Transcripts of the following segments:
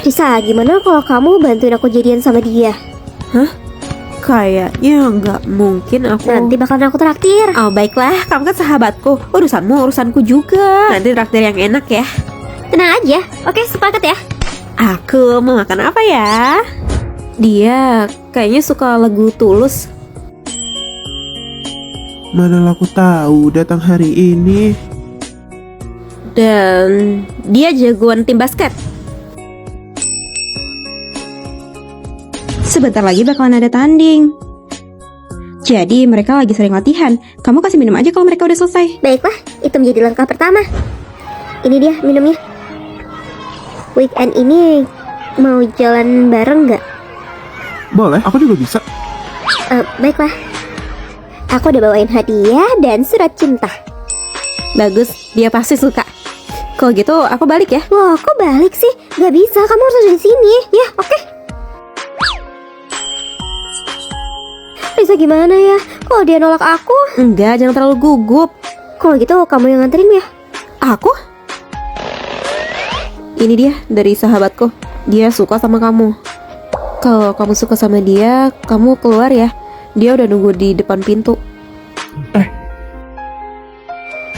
Risa, gimana kalau kamu bantuin aku jadian sama dia? Hah? Kayaknya nggak mungkin aku. Nanti bakalan aku traktir. Oh baiklah, kamu kan sahabatku. Urusanmu urusanku juga. Nanti traktir yang enak ya. Tenang aja. Oke, sepakat ya. Aku mau makan apa ya? Dia kayaknya suka lagu Tulus. Mana aku tahu datang hari ini. Dan dia jagoan tim basket. Sebentar lagi bakalan ada tanding. Jadi mereka lagi sering latihan. Kamu kasih minum aja kalau mereka udah selesai. Baiklah, itu menjadi langkah pertama. Ini dia minumnya. Weekend ini mau jalan bareng nggak? Boleh, aku juga bisa. Baiklah. Aku udah bawain hadiah dan surat cinta. Bagus, dia pasti suka. Kalau gitu aku balik ya. Loh, kok balik sih? Gak bisa, kamu harus ada di sini. Ya, oke. Risa gimana ya? Kalau dia nolak aku? Enggak, jangan terlalu gugup. Kalau gitu kamu yang nganterin ya? Aku? Ini dia dari sahabatku. Dia suka sama kamu. Kalau kamu suka sama dia, kamu keluar ya. Dia udah nunggu di depan pintu.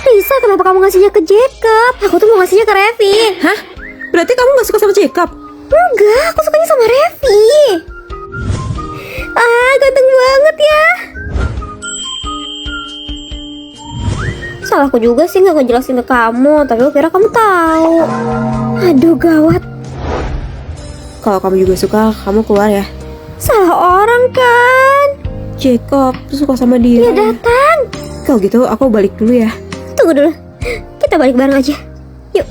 Risa, kenapa kamu ngasihnya ke Jacob? Aku tuh mau ngasihnya ke Revi. Hah? Berarti kamu gak suka sama Jacob? Enggak, aku sukanya sama Revi. Ganteng banget ya. Salahku juga sih gak ngejelasin ke kamu. Tapi aku kira kamu tahu. Aduh, gawat. Kalau kamu juga suka, kamu keluar ya. Salah orang kan? Jacob suka sama Dia dia. datang. Kalau gitu aku balik dulu ya. Tunggu dulu. Kita balik bareng aja. Yuk.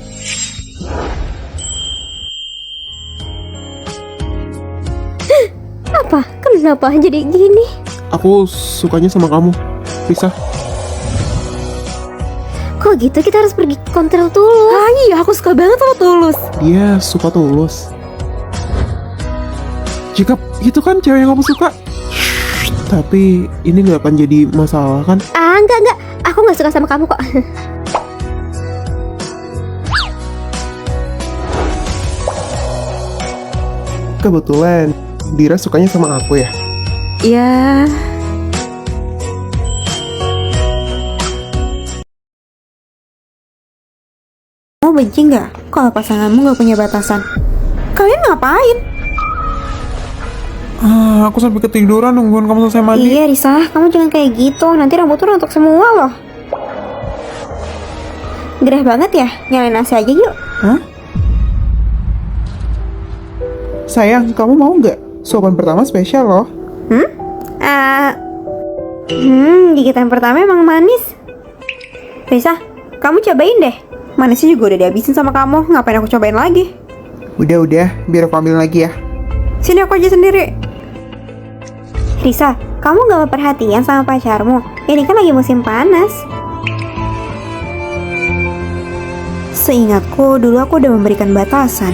Apa? Kenapa jadi gini? Aku sukanya sama kamu, Risa. Kok gitu kita harus pergi konter dulu? Ah iya, aku suka banget sama Tulus. Dia suka Tulus. Jacob, itu kan cewek yang kamu suka. Tapi ini gak akan jadi masalah kan? Enggak. Aku gak suka sama kamu kok. Kebetulan Dira sukanya sama aku ya. Ya, Kamu benci nggak kalau pasanganmu nggak punya batasan? Kalian ngapain? Aku sampai ketiduran nungguin kamu selesai mandi. Iya Risa, kamu jangan kayak gitu. Nanti rambut tuh rontok semua loh. Gerah banget ya? Nyalain AC aja yuk. Hah? Sayang, kamu mau nggak? Suapan pertama spesial loh. Gigitan pertama emang manis. Risa, kamu cobain deh. Manisnya juga udah dihabisin sama kamu. Ngapain aku cobain lagi? Udah, biar aku ambil lagi ya. Sini aku aja sendiri. Risa, kamu gak mau perhatian sama pacarmu? Ini kan lagi musim panas. Seingatku, dulu aku udah memberikan batasan.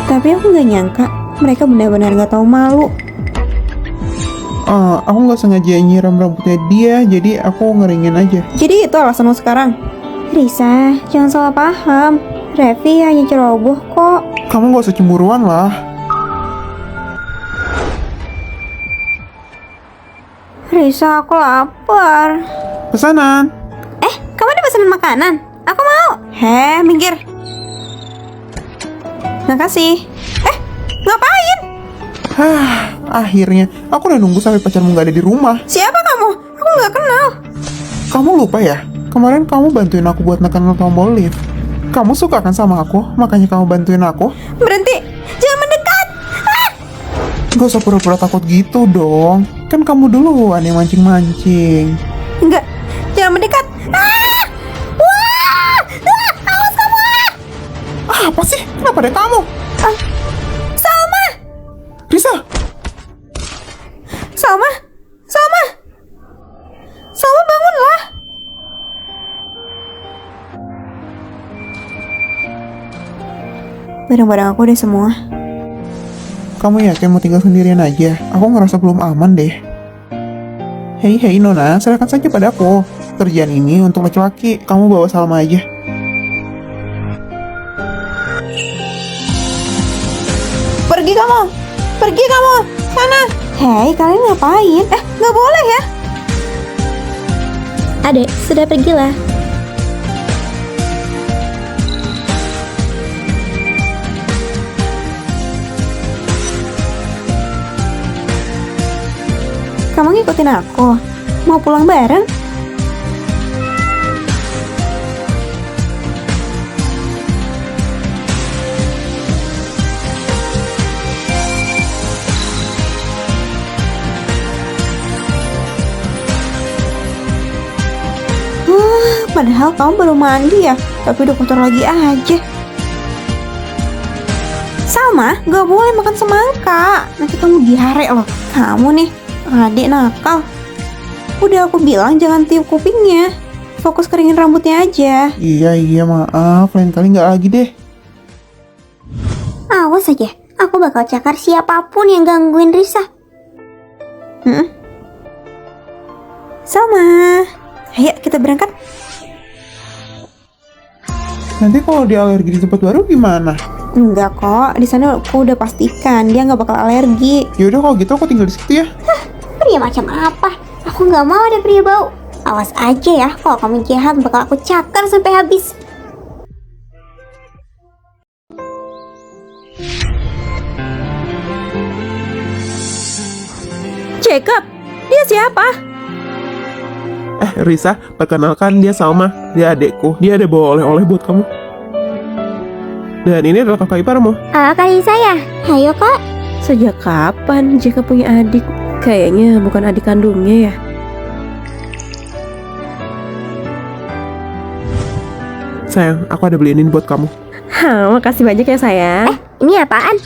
Tapi aku gak nyangka mereka benar-benar gak tahu malu. Aku nggak sengaja nyiram rambutnya dia, jadi aku ngeringin aja. Jadi itu alasanmu sekarang? Risa, jangan salah paham. Revi hanya ceroboh kok. Kamu nggak usah cemburuan lah. Risa, aku lapar. Pesanan. Kamu ada pesanan makanan? Aku mau. Minggir. Makasih. Ngapain? Akhirnya, aku udah nunggu sampai pacarmu nggak ada di rumah. Siapa kamu? Aku nggak kenal. Kamu lupa ya? Kemarin kamu bantuin aku buat neken tombol lift. Kamu suka kan sama aku, makanya kamu bantuin aku. Berhenti. Jangan mendekat. Gak usah pura-pura takut gitu dong. Kan kamu duluan yang mancing-mancing. Enggak. Jangan mendekat. Awas kamu. Apa sih? Kenapa ada kamu? Salma. Risa! Salma bangunlah. Barang-barang aku udah semua. Kamu yakin mau tinggal sendirian aja? Aku ngerasa belum aman deh. Hei Nona, serahkan saja padaku. Kerjaan ini untuk laki-laki. Kamu bawa Salma aja. kamu. Pergi kamu. Sana. Hei, kalian ngapain? Nggak boleh ya. Adek, sudah pergilah. Kamu ngikutin aku? Mau pulang bareng? Padahal kamu baru mandi ya, tapi udah kotor lagi aja. Salma, gak boleh makan semangka. Nanti kamu diare loh. Kamu nih, adik nakal. Udah aku bilang jangan tiup kupingnya. Fokus keringin rambutnya aja. Iya, maaf. Lain kali nggak lagi deh. Awas aja, aku bakal cakar siapapun yang gangguin Risa. Salma, ayo kita berangkat. Nanti kalau dia alergi di tempat baru gimana? Enggak kok, di sana aku udah pastikan dia nggak bakal alergi. Yaudah kalau gitu aku tinggal di situ ya. Pria macam apa? Aku nggak mau ada pria bau. Awas aja ya, kalau kamu jahat bakal aku cakar sampai habis. Jacob, dia siapa? Risa, perkenalkan dia Salma. Dia adekku. Dia ada bawa oleh-oleh buat kamu. Dan ini adalah kakak iparmu. Kali saya. Hayo kak. Sejak kapan Jacob punya adik? Kayaknya bukan adik kandungnya ya. Sayang, aku ada beliin ini buat kamu. Makasih banyak ya sayang. Ini apaan?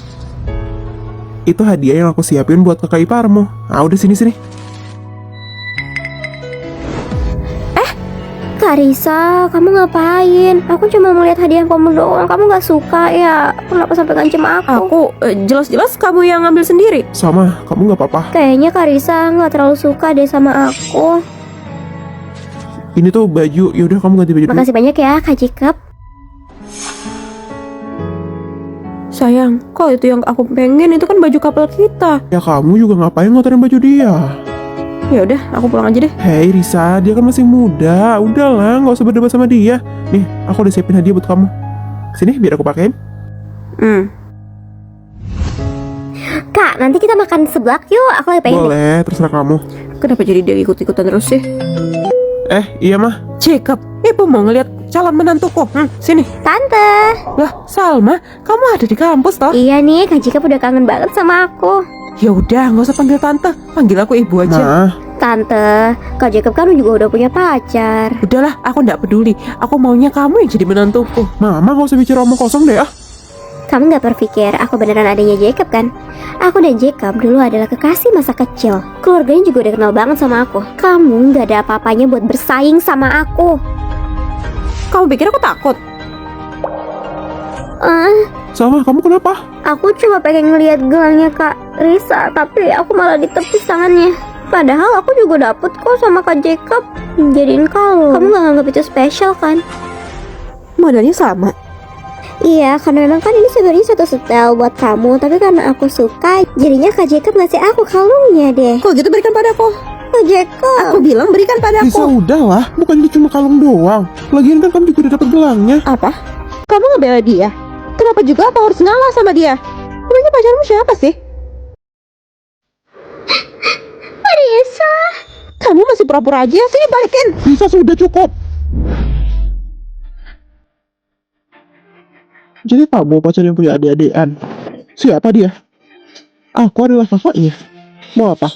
Itu hadiah yang aku siapin buat kakak iparmu. Udah sini. Kak Risa, kamu ngapain? Aku cuma melihat hadiah kamu doang. Kamu gak suka ya? Kenapa sampai ngancem aku? Aku jelas-jelas kamu yang ngambil sendiri. Sama, kamu nggak apa-apa. Kayaknya Kak Risa gak terlalu suka deh sama aku. Ini tuh baju. Yaudah kamu ganti baju dulu. Makasih banyak ya Kak Jacob. Sayang, kok itu yang aku pengen itu kan baju couple kita. Ya kamu juga ngapain ngotorin baju dia? Ya udah, aku pulang aja deh. Hei Risa, dia kan masih muda. Udahlah, nggak usah berdebat sama dia. Nih, aku udah siapin hadiah buat kamu. Sini, biar aku pakein. Kak, nanti kita makan seblak yuk. Aku lagi pengen. Boleh, terserah kamu. Kenapa jadi dia ikut-ikutan terus sih? Iya mah. Jacob, ibu mau ngeliat calon menantuku. Sini. Tante. Lah, Salma, kamu ada di kampus toh? Iya nih, Kak Jacob udah kangen banget sama aku. Ya udah, nggak usah panggil tante, panggil aku ibu aja. Nah, Tante, Kak Jacob kan juga udah punya pacar. Udahlah, aku nggak peduli. Aku maunya kamu yang jadi menantuku. Mama nggak usah bicara omong kosong deh Kamu gak berpikir aku beneran adanya Jacob kan? Aku dan Jacob dulu adalah kekasih masa kecil. Keluarganya juga udah kenal banget sama aku. Kamu gak ada apa-apanya buat bersaing sama aku. Kamu pikir aku takut? Salma, kamu kenapa? Aku cuma pengen ngeliat gelangnya Kak Risa, tapi aku malah ditepis tangannya. Padahal aku juga dapet kok sama Kak Jacob. Jadiin kalung. Kamu gak nganggap itu spesial kan? Modalnya sama. Iya, karena memang kan ini sebenarnya satu setel buat kamu, tapi karena aku suka, jadinya Kak Jacob ngasih aku kalungnya deh. Kok gitu berikan padaku. Kak Jacob, Aku bilang berikan Risa, padaku. udahlah. Bukan itu cuma kalung doang. Lagian kan kamu juga udah dapet gelangnya. Apa? Kamu ngebela dia? Kenapa juga aku harus ngalah sama dia? Emangnya pacarmu siapa sih? Risa. Kamu masih pura-pura aja sih, balikin. Risa, sudah cukup. Jadi kamu pacar yang punya adik-adikan. Siapa dia? Aku adalah kakaknya. Mau apa?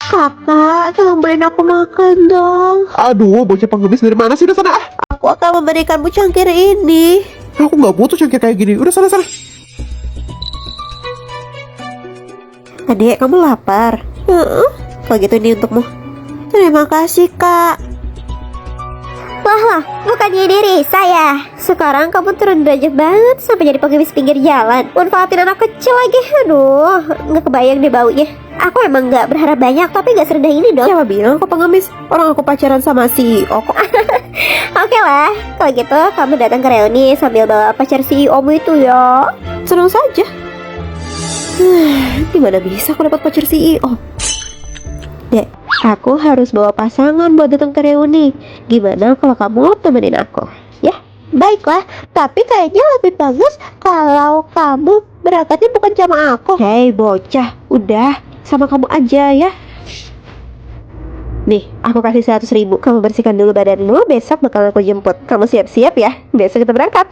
Kakak, tolong beliin aku makan dong. Aduh, bocah pengemis dari mana sih? Udah sana. Aku akan memberikanmu cangkir ini. Aku nggak butuh cangkir kayak gini. Udah sana. Adik, kamu lapar? Kalau gitu ini untukmu. Terima kasih, Kak. Lah, bukannya diri saya. Sekarang kamu turun derajat banget sampai jadi pengemis pinggir jalan. Manfaatin anak kecil lagi. Aduh, nggak kebayang deh baunya. Aku emang gak berharap banyak, tapi gak serendah ini dong. Siapa bilang aku pengemis? Orang aku pacaran sama CEO kok. Oke lah, kalau gitu kamu datang ke reuni sambil bawa pacar CEO-mu itu ya. Senang saja. Gimana bisa aku dapat pacar CEO? Dek, aku harus bawa pasangan buat datang ke reuni. Gimana kalau kamu temenin aku? Ya, Baiklah, tapi kayaknya lebih bagus kalau kamu berangkatnya bukan sama aku. hei bocah, udah sama kamu aja ya. Nih, aku kasih 100.000. Kamu bersihkan dulu badanmu, besok bakal aku jemput. Kamu siap-siap ya, besok kita berangkat.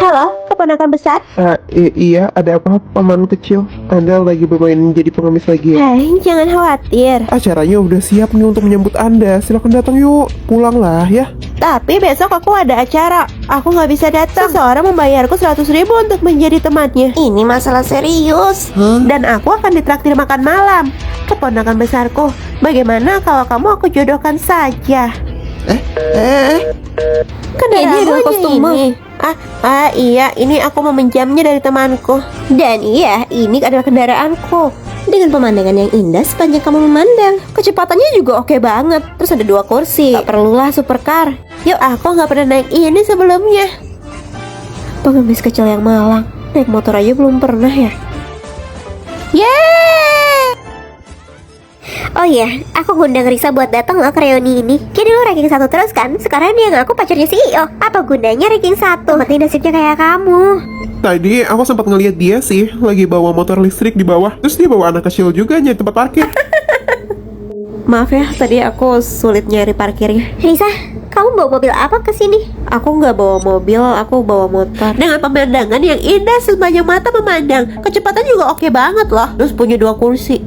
Halo, keponakan besar. Iya, ada apa, paman kecil? Anda lagi bermain jadi pengemis lagi ya? Hei, jangan khawatir. Acaranya udah siap nih untuk menyambut Anda. Silakan datang yuk, pulanglah ya. Tapi besok aku ada acara. Aku nggak bisa datang. Seseorang membayarku 100.000 untuk menjadi temannya. Ini masalah serius. Dan aku akan ditraktir makan malam. Keponakan besarku, bagaimana kalau kamu aku jodohkan saja? Kendaraan Ini adalah kostummu. ini. Iya, ini aku meminjamnya dari temanku. Dan iya, ini adalah kendaraanku. Dengan pemandangan yang indah sepanjang kamu memandang. Kecepatannya juga oke banget. Terus ada 2 kursi. Tak perlulah supercar. Yuk, aku nggak pernah naik ini sebelumnya. Pengemis kecil yang malang. Naik motor aja belum pernah ya. Yeay! Oh iya, aku ngundang Risa buat datang loh ke reuni ini. Kayak dulu ranking 1 terus kan. Sekarang dia ngaku pacarnya CEO. Apa gunanya ranking 1? Penting nasibnya kayak kamu. Tadi aku sempat ngeliat dia sih lagi bawa motor listrik di bawah. Terus dia bawa anak kecil juga nyari tempat parkir. Maaf ya, tadi aku sulit nyari parkirnya. Risa, kamu bawa mobil apa ke sini? Aku nggak bawa mobil, aku bawa motor. Dengan pemandangan yang indah sepanjang mata memandang. Kecepatan juga oke banget loh. Terus punya 2 kursi.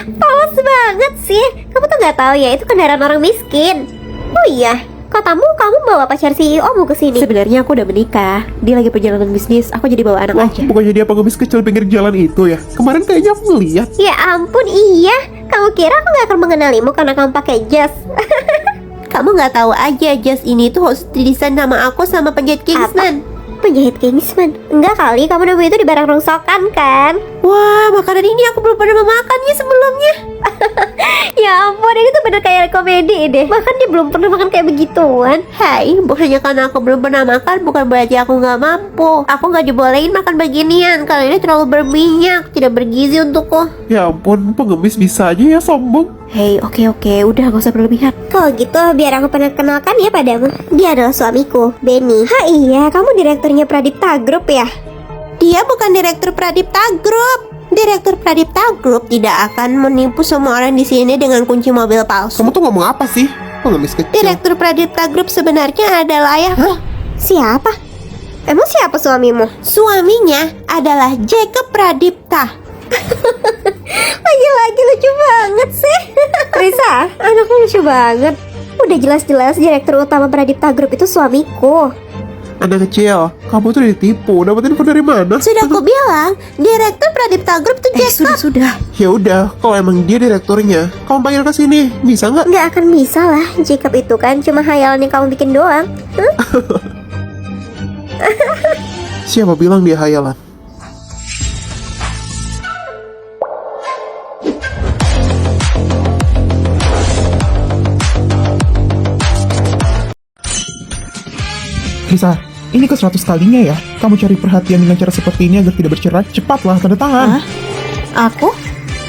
Polos banget sih. Kamu tuh nggak tahu ya, itu kendaraan orang miskin. Oh iya, katamu kamu bawa pacar CEO-mu ke sini. Sebenarnya aku udah menikah. Dia lagi perjalanan bisnis. Aku jadi bawa anak Wah, aja. bukannya dia pengemis kecil pinggir jalan itu ya? Kemarin kayaknya aku ngeliat. Ya ampun, iya. Kamu kira aku nggak akan mengenalimu karena kamu pakai jas? Kamu nggak tahu aja, jas ini tuh harus didesain sama aku sama penjahit Kingsman. Penjahit Kingsman? Enggak kali, kamu nemu itu di barang rongsokan kan? Wah, makanan ini aku belum pernah memakannya sebelumnya. Ya ampun, ini tuh bener kayak komedi deh. Bahkan dia belum pernah makan kayak begituan. Hai, bukannya karena aku belum pernah makan, bukan berarti aku nggak mampu. Aku nggak dibolehin makan beginian, karena ini terlalu berminyak, tidak bergizi untukku. Ya ampun, pengemis bisa aja ya sombong. Hei, oke, udah gak usah berlebihan. Kalau gitu, biar aku perkenalkan ya padamu. Dia adalah suamiku, Benny. Ha iya, kamu direkturnya Pradipta Group ya? Dia bukan direktur Pradipta Group. Direktur Pradipta Group tidak akan menipu semua orang di sini dengan kunci mobil palsu. Kamu tuh ngomong apa sih? Pengemis kecil. Direktur Pradipta Group sebenarnya adalah ayahku. Siapa? Emang siapa suamimu? Suaminya adalah Jacob Pradipta. Lagi-lagi lucu banget sih. Risa, anaknya lucu banget. Udah jelas-jelas direktur utama Pradipta Group itu suamiku. Anak kecil, kamu tuh ditipu. Dapat info dari mana? Sudah aku bilang, direktur Pradipta Group tuh Jacob. Sudah. Ya udah, kalau emang dia direkturnya, kamu panggil ke sini, bisa nggak? Nggak akan bisa lah, Jacob itu kan cuma hayalan yang kamu bikin doang. Siapa bilang dia hayalan? Risa, ini ke 100 kalinya ya. Kamu cari perhatian dengan cara seperti ini agar tidak bercerai. Cepatlah, tanda tangan. Aku?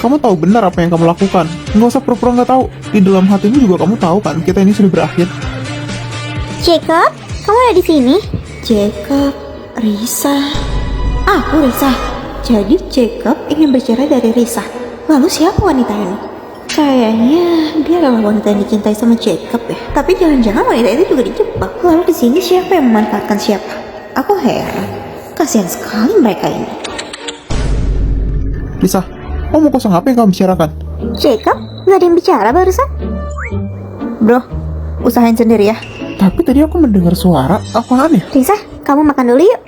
Kamu tahu benar apa yang kamu lakukan. Nggak usah pura-pura nggak tahu. Di dalam hatimu juga kamu tahu kan, kita ini sudah berakhir. Jacob, kamu ada di sini? Jacob, Risa. Aku Risa. Jadi Jacob ingin bercerai dari Risa. Lalu siapa wanita ini? Kayaknya dia adalah wanita yang dicintai sama Jacob ya. Tapi jangan-jangan wanita itu juga dijebak. Lalu di sini siapa yang memanfaatkan siapa? Aku heran. Kasihan sekali mereka ini. Lisa, kamu kosong apa yang kamu bicarakan? Jacob, nggak ada yang bicara barusan? Bro, usahain sendiri ya. Tapi tadi aku mendengar suara. Apaan ya? Risa, kamu makan dulu yuk.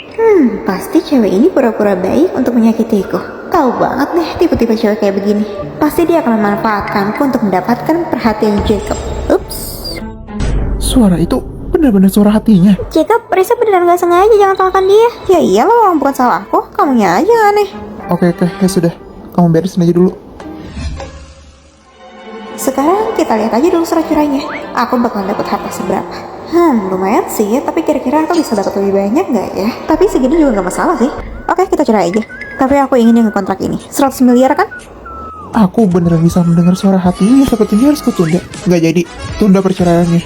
Pasti cewek ini pura-pura baik untuk menyakitiku. Tahu banget nih tipe-tipe cewek kayak begini. Pasti dia akan memanfaatkanku untuk mendapatkan perhatian Jacob. Ups. Suara itu benar-benar suara hatinya. Jacob, Risa beneran gak sengaja, jangan salahkan dia. Ya iyalah, orang bukan salah aku, kamunya aja yang aneh. Oke, ya sudah. Kamu beresin aja dulu. Sekarang kita lihat aja dulu surat cerainya. Aku bakalan dapat harta seberapa? Lumayan sih, tapi kira-kira aku bisa dapat lebih banyak nggak ya? Tapi segini juga nggak masalah sih. Oke, kita cerai aja. Tapi aku ingin yang kontrak ini 100 miliar kan? Aku beneran bisa mendengar suara hatinya, sepertinya harus kutunda. Nggak jadi, tunda perceraiannya.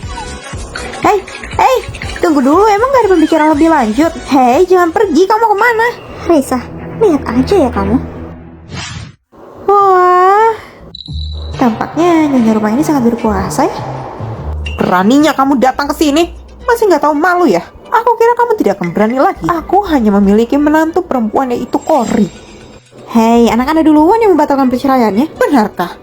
Hei, tunggu dulu, emang gak ada pembicaraan lebih lanjut? Hei, jangan pergi, kamu kemana? Risa, lihat aja ya kamu. Wah, tampaknya nyonya rumah ini sangat berkuasa ya. Beraninya kamu datang ke sini, masih nggak tahu malu ya? Aku kira kamu tidak akan berani lagi. Aku hanya memiliki menantu perempuan yaitu Cory. Hei, anak Anda duluan yang membatalkan perceraiannya. Benarkah?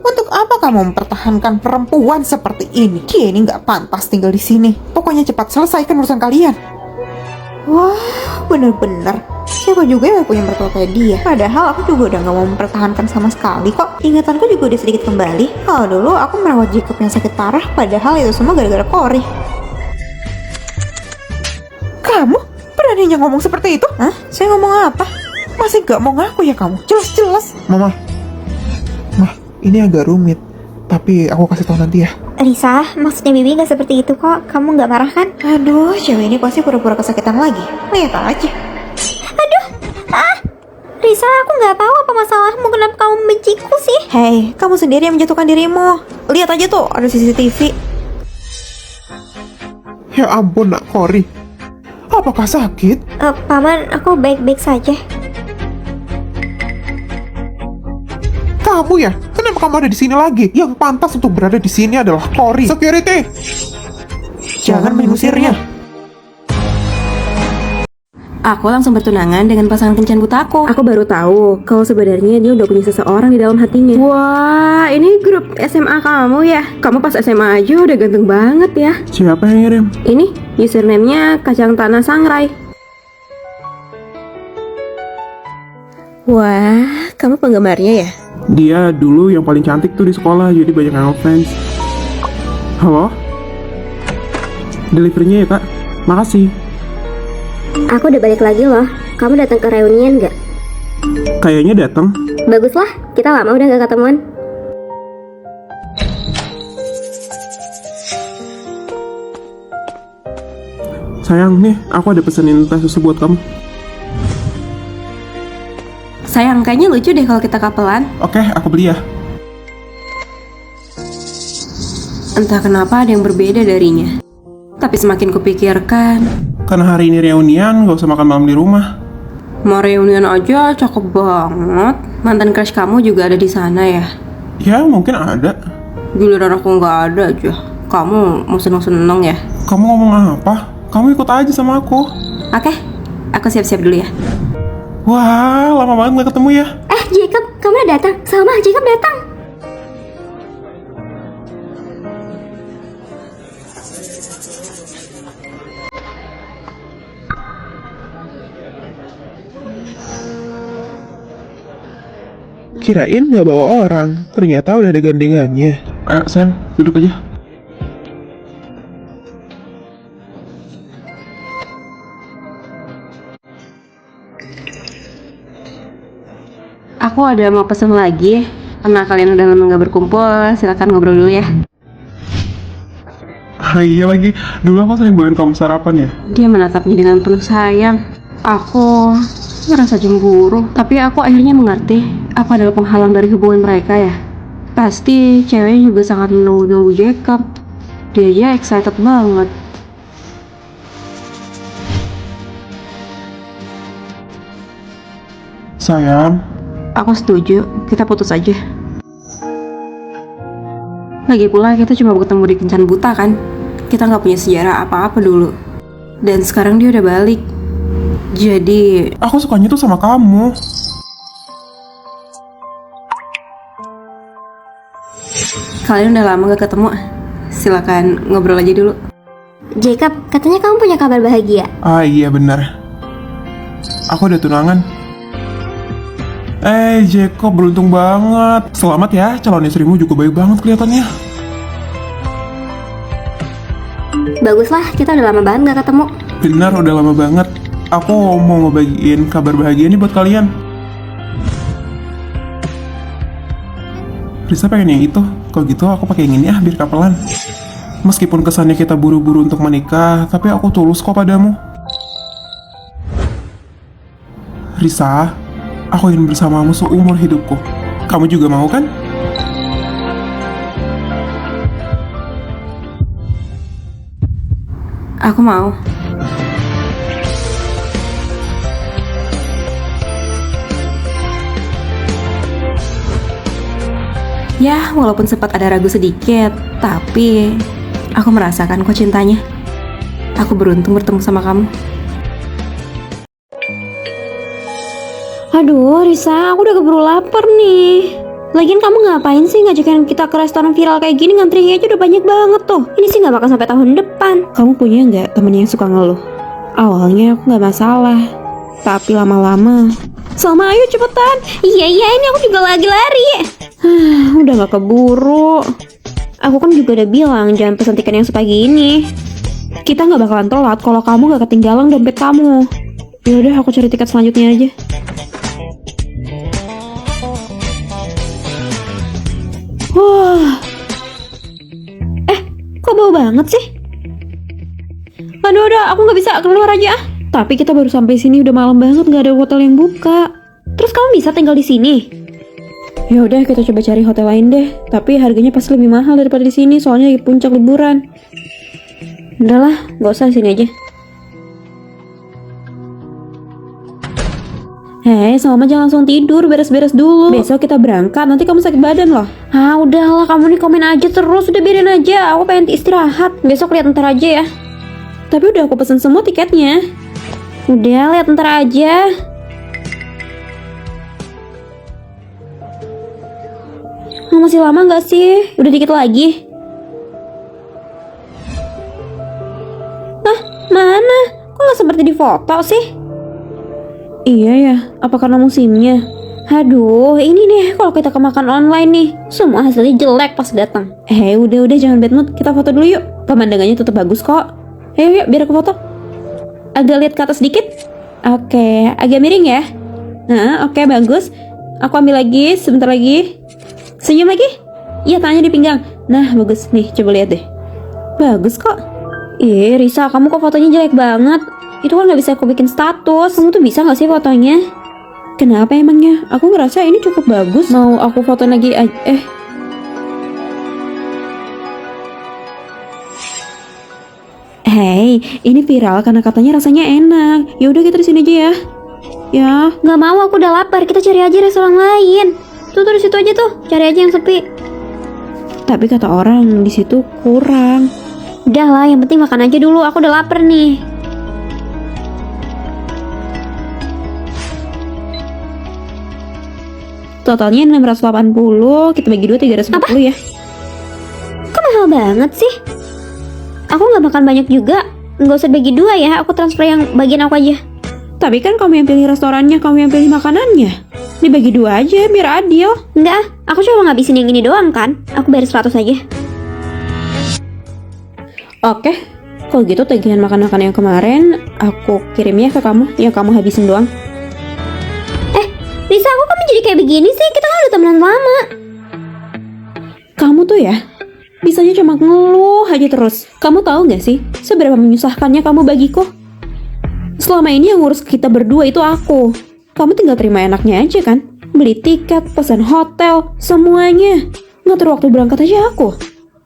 Untuk apa kamu mempertahankan perempuan seperti ini? Dia ini nggak pantas tinggal di sini. Pokoknya cepat selesaikan urusan kalian. Wah, bener-bener. Siapa juga yang punya mertua kayak dia? Padahal aku juga udah gak mau mempertahankan sama sekali kok. Ingatanku juga udah sedikit kembali. Kalau dulu aku merawat Jacob yang sakit parah, padahal itu semua gara-gara Cory. Kamu beraninya ngomong seperti itu? Hah? Saya ngomong apa? Masih gak mau ngaku ya kamu? Jelas-jelas. Mah, ini agak rumit. Tapi aku kasih tahu nanti ya. Risa, maksudnya Bibi gak seperti itu kok. Kamu gak marah kan? Aduh, cewek ini pasti pura-pura kesakitan lagi. Lihat aja. Risa, aku gak tahu apa masalahmu. Kenapa kamu membenciku sih? Hei, kamu sendiri yang menjatuhkan dirimu. Lihat aja tuh, ada CCTV. Ya ampun, Nak Cory. Apakah sakit? Paman, aku baik-baik saja. Kamu ya? Kenapa kamu ada di sini lagi? Yang pantas untuk berada di sini adalah Cory. Security! Jangan mengusirnya. Aku langsung bertunangan dengan pasangan kencan buta aku. Aku baru tahu kalau sebenarnya dia udah punya seseorang di dalam hatinya. Wah, ini grup SMA kamu ya? Kamu pas SMA aja udah ganteng banget ya. Siapa yang ngirim? Ini username-nya Kacang Tanah Sangrai. Wah, kamu penggemarnya ya? Dia dulu yang paling cantik tuh di sekolah, jadi banyak yang ngefans. Halo? Deliverynya ya kak? Makasih. Aku udah balik lagi loh. Kamu datang ke reunian gak? Kayaknya datang. Baguslah, kita lama udah gak ketemuan. Sayang nih, aku ada pesenin teh susu buat kamu. Sayang, kayaknya lucu deh kalau kita kapelan. Oke, aku beli ya. Entah kenapa ada yang berbeda darinya. Tapi semakin kupikirkan, Karena hari ini reunian, gak usah makan malam di rumah. mau reunian aja cakep banget. Mantan crush kamu juga ada di sana ya? Ya, mungkin ada. Giliran aku nggak ada aja. Kamu mau seneng-seneng ya? Kamu ngomong apa? Kamu ikut aja sama aku. Oke, aku siap-siap dulu ya. Wah, lama banget gak ketemu ya. Jacob, kamu udah datang. Sama, Jacob datang. Kirain gak bawa orang, ternyata udah ada gandengannya. Ayo, Sam, duduk aja. Aku ada mau pesen lagi. Karena kalian udah lama nggak berkumpul, silakan ngobrol dulu ya. Iya lagi, dulu aku sering bawain kamu sarapan ya. Dia menatapnya dengan penuh sayang. Aku ngerasa cemburu, tapi aku akhirnya mengerti apa adalah penghalang dari hubungan mereka ya. Pasti ceweknya juga sangat menunggu Jacob. Dia aja excited banget. Sayang, Aku setuju, kita putus aja. Lagi pula kita cuma ketemu di kencan buta kan. Kita nggak punya sejarah apa-apa dulu. Dan sekarang dia udah balik. Jadi aku sukanya tuh sama kamu. kalian udah lama gak ketemu. Silakan ngobrol aja dulu. Jacob, katanya kamu punya kabar bahagia. Ah iya benar. Aku udah tunangan. Jacob beruntung banget. Selamat ya, calon istrimu juga baik banget kelihatannya. Baguslah, kita udah lama banget gak ketemu. Benar, udah lama banget. Aku mau ngebagiin kabar bahagia nih buat kalian. Risa pengen yang itu. Kalau gitu aku pakai yang ini biar kapelan. Meskipun kesannya kita buru-buru untuk menikah, tapi aku tulus kok padamu. Risa, aku ingin bersamamu seumur hidupku. Kamu juga mau kan? Aku mau. Ya, walaupun sempat ada ragu sedikit, tapi aku merasakan kok cintanya. Aku beruntung bertemu sama kamu. Aduh Risa, aku udah keburu lapar nih. Lagian kamu ngapain sih ngajakin kita ke restoran viral kayak gini? Ngantrinya aja udah banyak banget tuh. Ini sih gak bakal sampai tahun depan. Kamu punya nggak temen yang suka ngeluh? Awalnya aku nggak masalah, tapi lama-lama. Salma, ayo cepetan. Iya ini aku juga lagi lari. Udah gak keburu. Aku kan juga udah bilang jangan pesan tiket yang sepagi ini. Kita nggak bakalan telat kalau kamu nggak ketinggalan dompet kamu. Yaudah, aku cari tiket selanjutnya aja. Wah. Kok bau banget sih? Aduh, udah, aku nggak bisa keluar aja. Tapi kita baru sampai sini udah malam banget, nggak ada hotel yang buka. Terus kamu bisa tinggal di sini? Ya udah, kita coba cari hotel lain deh. Tapi harganya pasti lebih mahal daripada di sini, soalnya di puncak liburan. Udahlah, nggak usah di sini aja. Hei, Salma jangan langsung tidur, beres-beres dulu. Besok kita berangkat, nanti kamu sakit badan loh. Udahlah, kamu nih komen aja terus, udah biarin aja. Aku pengen istirahat. Besok lihat ntar aja ya. Tapi udah aku pesen semua tiketnya. Udah, lihat ntar aja. Masih lama nggak sih? Udah dikit lagi. Mana? Kok nggak seperti di foto sih? Iya ya, apa karena musimnya? Aduh, ini nih kalau kita kemakan online nih, semua hasilnya jelek pas datang. Udah jangan bad mood, kita foto dulu yuk. Pemandangannya tetap bagus kok. Yuk, biar aku foto. Agak lihat ke atas dikit. Oke, agak miring ya. Nah, oke, bagus. Aku ambil lagi, sebentar lagi. Senyum lagi. Iya, tangannya di pinggang. Nah, bagus nih, coba lihat deh. Bagus kok. Risa, kamu kok fotonya jelek banget? Itu kan gak bisa aku bikin status. Kamu tuh bisa gak sih fotonya? Kenapa emangnya? Aku ngerasa ini cukup bagus. Mau aku foto lagi aja. Ini viral karena katanya rasanya enak. Ya udah, kita di sini aja ya. Ya. Gak mau, aku udah lapar. Kita cari aja restoran lain. Tuh di situ aja tuh. Cari aja yang sepi. Tapi kata orang di situ kurang. Udah lah, yang penting makan aja dulu. Aku udah lapar nih. Totalnya 680, kita bagi 2 350 ya. Kok mahal banget sih? Aku gak makan banyak juga. Gak usah bagi 2 ya, aku transfer yang bagian aku aja. Tapi kan kamu yang pilih restorannya, kamu yang pilih makanannya. Dibagi 2 aja biar adil. Enggak, aku cuma ngabisin yang ini doang kan. Aku bayar 100 aja. Oke, kalau gitu tagihan makan-makan yang kemarin aku kirim ya ke kamu, yang kamu habisin doang. Risa, aku kok jadi kayak begini sih? Kita kan udah temenan lama. Kamu tuh ya, bisanya cuma ngeluh aja terus. Kamu tahu gak sih seberapa menyusahkannya kamu bagiku? Selama ini yang ngurus kita berdua itu aku. Kamu tinggal terima enaknya aja kan? Beli tiket, pesan hotel, semuanya. Ngatur waktu berangkat aja aku.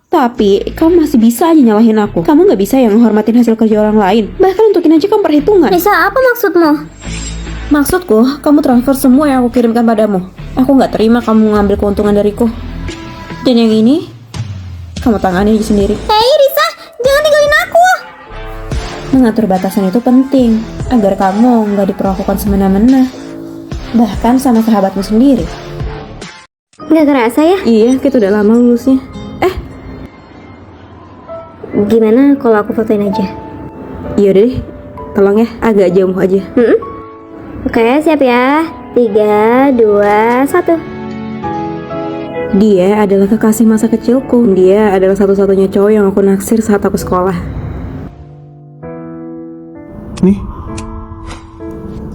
Tapi kamu masih bisa aja nyalahin aku. Kamu gak bisa yang menghormatin hasil kerja orang lain. Bahkan untukin aja kamu perhitungan. Risa, apa maksudmu? Maksudku, kamu transfer semua yang aku kirimkan padamu. Aku gak terima kamu ngambil keuntungan dariku. Dan yang ini, kamu tangani aja sendiri. Hei Risa, jangan tinggalin aku. Mengatur batasan itu penting, agar kamu gak diperlakukan semena-mena. Bahkan sama sahabatmu sendiri. Gak kerasa ya? Iya, kita udah lama lulusnya. Gimana kalau aku fotoin aja? Yaudah deh, tolong ya, agak jauh aja. Oke, siap ya. 3, 2, 1. Dia adalah kekasih masa kecilku. Dia adalah satu-satunya cowok yang aku naksir saat aku sekolah. Nih,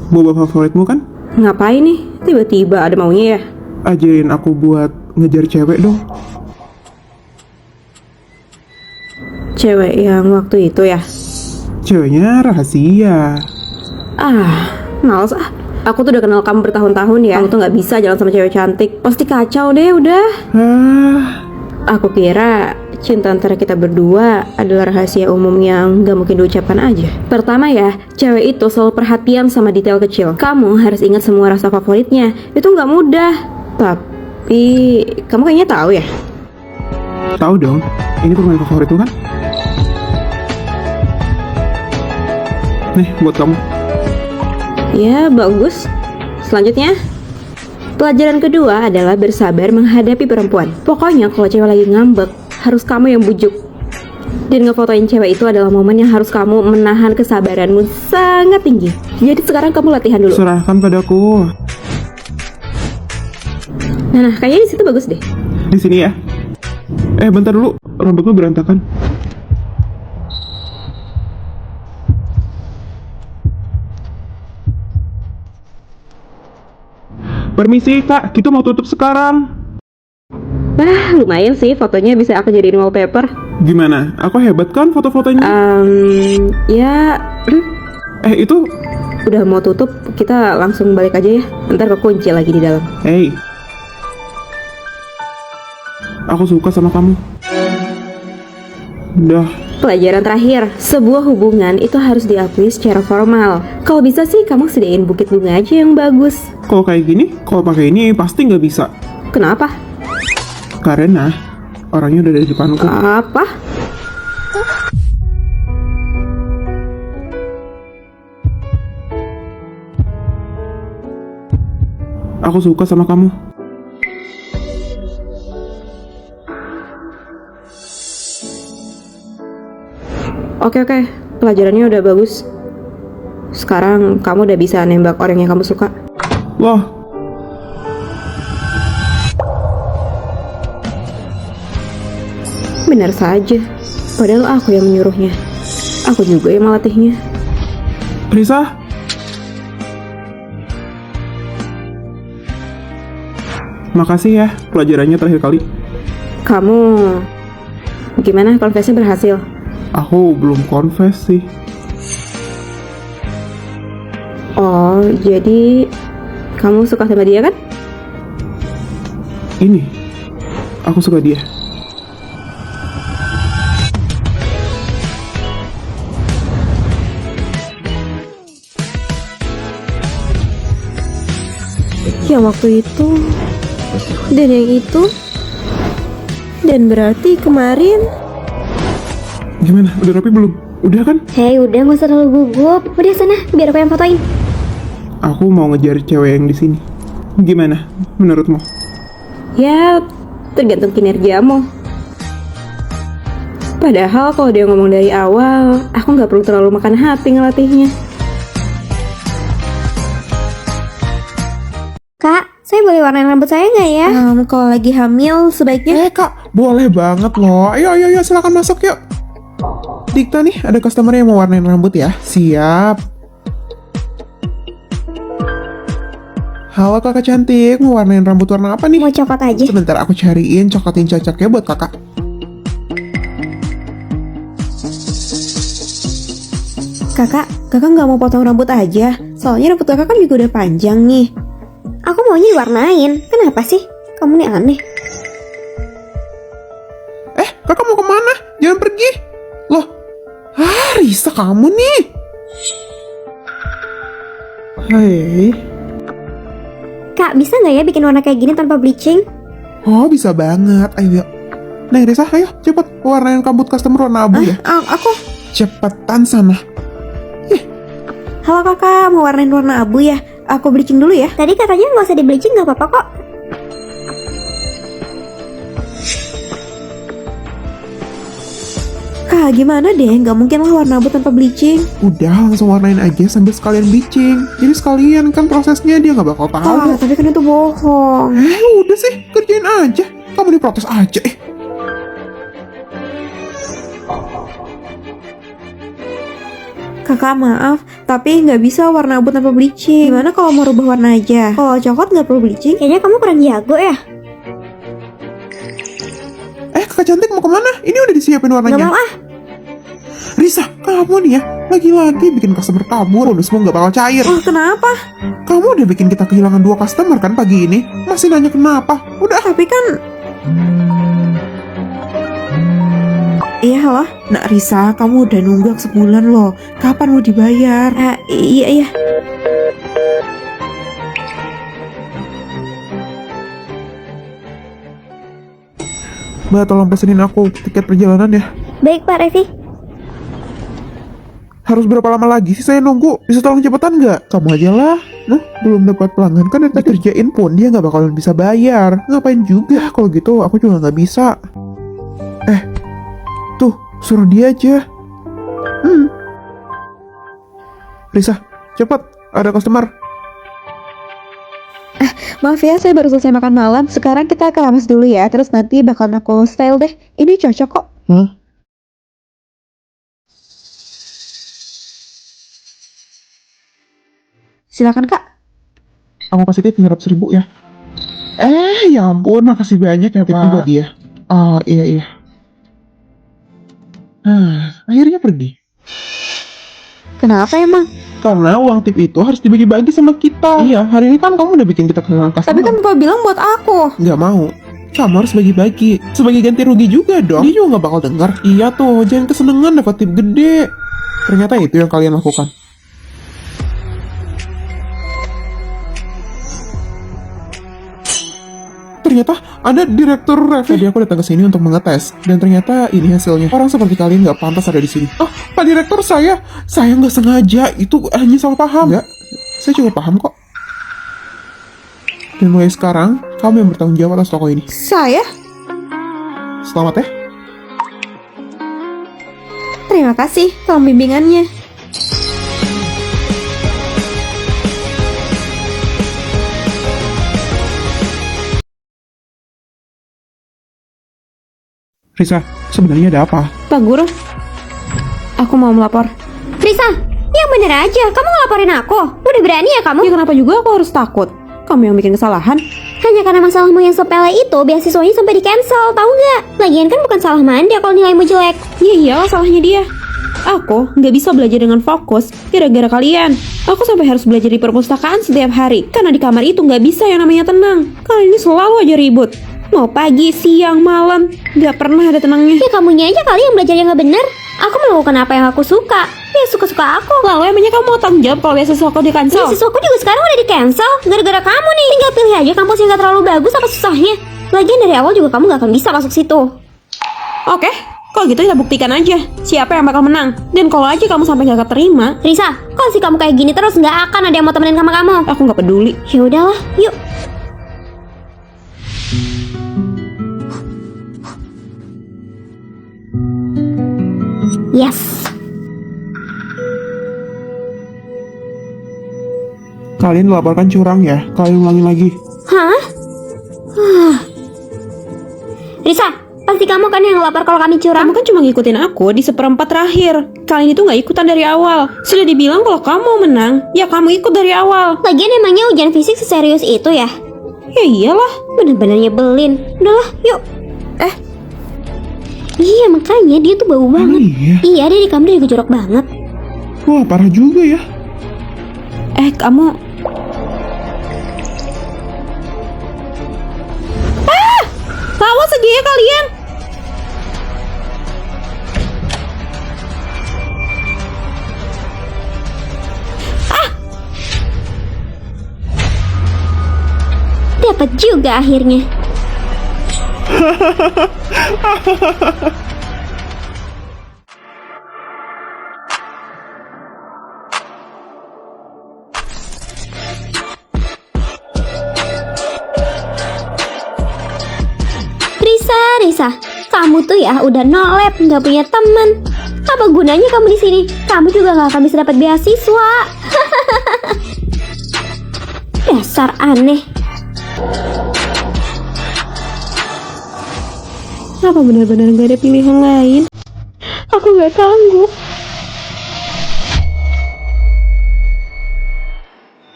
boba favoritmu kan? Ngapain nih? Tiba-tiba ada maunya ya? Ajarin aku buat ngejar cewek dong. Cewek yang waktu itu ya? Ceweknya rahasia. Ah, males ah. Aku tuh udah kenal kamu bertahun-tahun ya. Kamu tuh gak bisa jalan sama cewek cantik. Pasti kacau deh udah. Ah, Aku kira cinta antara kita berdua adalah rahasia umum yang gak mungkin diucapkan aja. Pertama ya, cewek itu selalu perhatian sama detail kecil. Kamu harus ingat semua rasa favoritnya. Itu gak mudah. Tapi kamu kayaknya tahu ya? tahu dong. Ini permainan favoritku kan? Nih, buat kamu. Ya, bagus. Selanjutnya, pelajaran kedua adalah bersabar menghadapi perempuan. Pokoknya kalau cewek lagi ngambek, harus kamu yang bujuk. Dan ngefotoin cewek itu adalah momen yang harus kamu menahan kesabaranmu sangat tinggi. Jadi sekarang kamu latihan dulu. Serahkan padaku. Nah, kayaknya di situ bagus deh. Di sini ya. Bentar dulu. Rambutku berantakan. Permisi kak, kita mau tutup sekarang. Lumayan sih fotonya bisa aku jadiin wallpaper. Gimana? Aku hebat kan foto-fotonya? Ya, Itu. udah mau tutup, kita langsung balik aja ya. Ntar kekunci lagi di dalam. Hey. Aku suka sama kamu. Udah. Pelajaran terakhir, sebuah hubungan itu harus diakui secara formal. Kalau bisa sih kamu sediain bukit bunga aja yang bagus. Kalau kayak gini, kalau pakai ini pasti nggak bisa. Kenapa? Karena orangnya udah ada di depanku. Apa? Aku suka sama kamu. Oke, pelajarannya udah bagus. Sekarang kamu udah bisa nembak orang yang kamu suka. Loh, Benar saja. Padahal aku yang menyuruhnya. Aku juga yang melatihnya. Risa? Makasih ya, pelajarannya terakhir kali. Kamu gimana, konfesnya berhasil? Aku belum confess sih. Oh, jadi kamu suka sama dia kan? Ini, aku suka dia. Yang waktu itu dan yang itu, dan berarti kemarin. Gimana, udah rapi belum? Udah kan? Hei, udah gak usah terlalu gugup. Udah sana, biar aku yang fotoin. Aku mau ngejar cewek yang di sini. Gimana, menurutmu? Ya, tergantung kinerjamu. Padahal kalau dia ngomong dari awal, aku nggak perlu terlalu makan hati ngelatihnya. Kak, saya boleh warnain rambut saya nggak ya? Kalau lagi hamil sebaiknya Kak, boleh banget loh. Ayo, silakan masuk yuk. Dikta nih, ada customer yang mau warnain rambut ya. Siap. Halo kakak cantik, mau warnain rambut warna apa nih? Mau coklat aja. Sebentar aku cariin coklat yang cocok ya buat kakak. kakak nggak mau potong rambut aja. Soalnya rambut kakak kan juga udah panjang nih. Aku maunya diwarnain. Kenapa sih? Kamu nih aneh. Kakak mau kemana? Jangan pergi. Loh, Risa kamu nih. Hai. Kak, bisa nggak ya bikin warna kayak gini tanpa bleaching? Oh, bisa banget. Ayo. Nih Risa, ayo cepet warnain rambut customer warna abu ya. Aku Cepetan sana. Halo kakak, mau warnain warna abu ya? Aku bleaching dulu ya. Tadi katanya nggak usah di bleaching, nggak apa-apa kok. Kak, gimana deh? Nggak mungkin lah warna abu tanpa bleaching. Udah langsung warnain aja sambil sekalian bleaching. Jadi sekalian kan prosesnya dia nggak bakal tahu. Tapi kan itu bohong. Udah sih kerjain aja. Kamu diprotes aja. Kakak maaf, tapi nggak bisa warna abu tanpa bleaching. Gimana kalau mau rubah warna aja? Kalau coklat nggak perlu bleaching? Kayaknya kamu kurang jago ya. Kakak cantik mau kemana? Ini udah disiapin Gak warnanya. mau ah. Risa, kamu nih ya, lagi-lagi bikin customer kabur. Bonusmu nggak bakal cair. Oh, kenapa? Kamu udah bikin kita kehilangan 2 customer kan pagi ini? Masih nanya kenapa? Udah. Tapi kan... Iya, halo? Nak Risa, kamu udah nunggak sebulan loh. Kapan mau dibayar? Iya. Mbak, tolong pesenin aku tiket perjalanan ya. Baik Pak Revi. Harus berapa lama lagi sih saya nunggu? Bisa tolong cepetan nggak? Kamu aja lah. Belum dapat pelanggan kan dari tadi kerjain pun dia nggak bakalan bisa bayar. Ngapain juga? Kalau gitu aku juga nggak bisa. Tuh, suruh dia aja. Risa, cepet. Ada customer. Maaf ya, saya baru selesai makan malam. Sekarang kita keramas dulu ya. Terus nanti bakalan aku style deh. Ini cocok kok. Silakan Kak. Aku kasih tip 100.000 ya. Ya ampun, makasih banyak ya Pak. Buat dia. Oh, iya. Akhirnya pergi. Kenapa emang? Karena uang tip itu harus dibagi-bagi sama kita. Iya, hari ini kan kamu udah bikin kita kehilangan customer. Tapi kan Bapak bilang buat aku. Nggak mau. Kamu harus bagi-bagi. Sebagai ganti rugi juga dong. Dia juga nggak bakal dengar. Iya tuh, jangan kesenengan dapat tip gede. Ternyata itu yang kalian lakukan. Ternyata ada direktur review. Tadi aku datang ke sini untuk mengetes dan ternyata ini hasilnya. Orang seperti kalian nggak pantas ada di sini. Oh, Pak Direktur, saya nggak sengaja. Itu hanya salah paham. Nggak, saya juga paham kok. Dan mulai sekarang kamu yang bertanggung jawab atas toko ini. Saya? Selamat ya. Terima kasih tolong bimbingannya. Risa, sebenarnya ada apa? Pak Guru, aku mau melapor. Risa, yang bener aja. Kamu ngelaporin aku. Udah berani ya kamu? Ya kenapa juga aku harus takut? Kamu yang bikin kesalahan. Hanya karena masalahmu yang sepele itu, beasiswanya sampai di cancel, tahu nggak? Lagian kan bukan salah Manda kalau nilaimu jelek. Ya iyalah salahnya dia. Aku nggak bisa belajar dengan fokus gara-gara kalian. Aku sampai harus belajar di perpustakaan setiap hari karena di kamar itu nggak bisa yang namanya tenang. Kalian ini selalu aja ribut. Mau pagi, siang, malam, nggak pernah ada tenangnya. Ya kamunya aja kali yang belajar yang nggak bener. Aku melakukan apa yang aku suka. Ya suka-suka aku. Lalu emangnya kamu mau tanggung jawab kalau beasiswa aku di cancel? Beasiswaku juga sekarang udah di cancel gara-gara kamu nih. Tinggal pilih aja kampus yang nggak terlalu bagus apa susahnya. Lagian dari awal juga kamu nggak akan bisa masuk situ. Oke, kalau gitu kita buktikan aja siapa yang bakal menang. Dan kalau aja kamu sampai nggak keterima, Risa, kalau sih kamu kayak gini terus nggak akan ada yang mau temenin sama kamu. aku nggak peduli. Ya udahlah, yuk. Yes. Kalian laporkan curang ya? Kalian ulangi lagi. Hah? Risa, pasti kamu kan yang lapor kalau kami curang. Kamu kan cuma ngikutin aku di seperempat terakhir. Kalian itu nggak ikutan dari awal. Sudah dibilang kalau kamu mau menang, ya kamu ikut dari awal. Lagian emangnya ujian fisik seserius itu ya? Ya iyalah. Bener-bener nyebelin. Udahlah, yuk. Iya, makanya dia tuh bau banget. Iya. Dia di kamar juga jorok banget. Wah, parah juga ya. Kamu... Lawas aja ya kalian. Dapat juga akhirnya. Risa, kamu tuh ya udah no lab, nggak punya teman. Apa gunanya kamu di sini? Kamu juga nggak akan bisa dapat beasiswa. Dasar aneh. Apa benar-benar gak ada pilihan lain? Aku gak sanggup.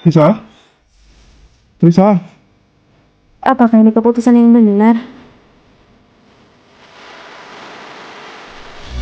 Risa? Risa? Apakah ini keputusan yang benar?